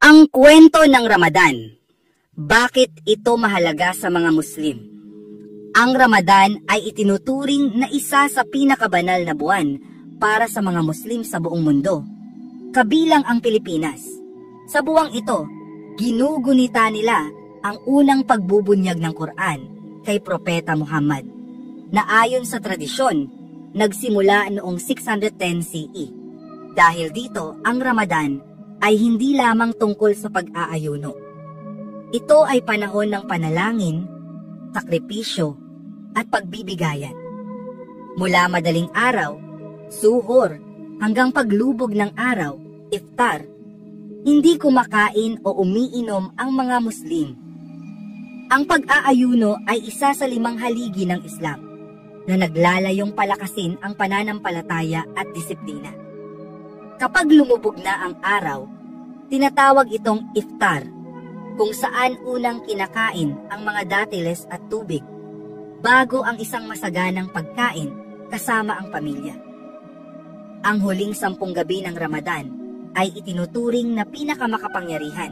Ang kwento ng Ramadan. Bakit ito mahalaga sa mga Muslim? Ang Ramadan ay itinuturing na isa sa pinakabanal na buwan para sa mga Muslim sa buong mundo, kabilang ang Pilipinas. Sa buwang ito, ginugunita nila ang unang pagbubunyag ng Quran kay Propeta Muhammad, na ayon sa tradisyon, nagsimula noong 610 CE. Dahil dito, ang Ramadan ay hindi lamang tungkol sa pag-aayuno. Ito ay panahon ng panalangin, sakripisyo, at pagbibigayan. Mula madaling araw, suhor, hanggang paglubog ng araw, iftar, hindi kumakain o umiinom ang mga Muslim. Ang pag-aayuno ay isa sa 5 haligi ng Islam na naglalayong palakasin ang pananampalataya at disiplina. Kapag lumubog na ang araw, tinatawag itong iftar, kung saan unang kinakain ang mga datiles at tubig bago ang isang masaganang pagkain kasama ang pamilya. Ang huling 10 gabi ng Ramadan ay itinuturing na pinakamakapangyarihan,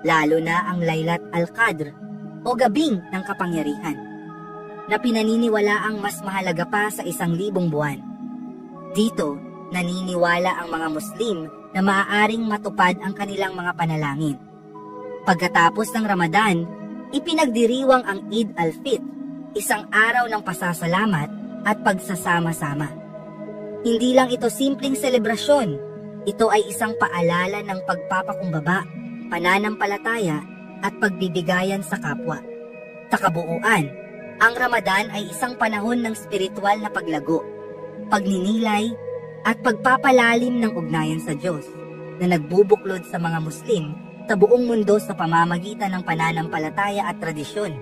lalo na ang Laylat al-Qadr o Gabing ng Kapangyarihan, na pinaniniwalaang mas mahalaga pa sa 1,000 buwan. Dito, naniniwala ang mga Muslim na maaaring matupad ang kanilang mga panalangin. Pagkatapos ng Ramadan, ipinagdiriwang ang Eid al-Fitr, isang araw ng pasasalamat at pagsasama-sama. Hindi lang ito simpleng selebrasyon, ito ay isang paalala ng pagpapakumbaba, pananampalataya at pagbibigayan sa kapwa. Sa kabuuan, ang Ramadan ay isang panahon ng spiritual na paglago, pagninilay, at pagpapalalim ng ugnayan sa Diyos na nagbubuklod sa mga Muslim sa buong mundo sa pamamagitan ng pananampalataya at tradisyon.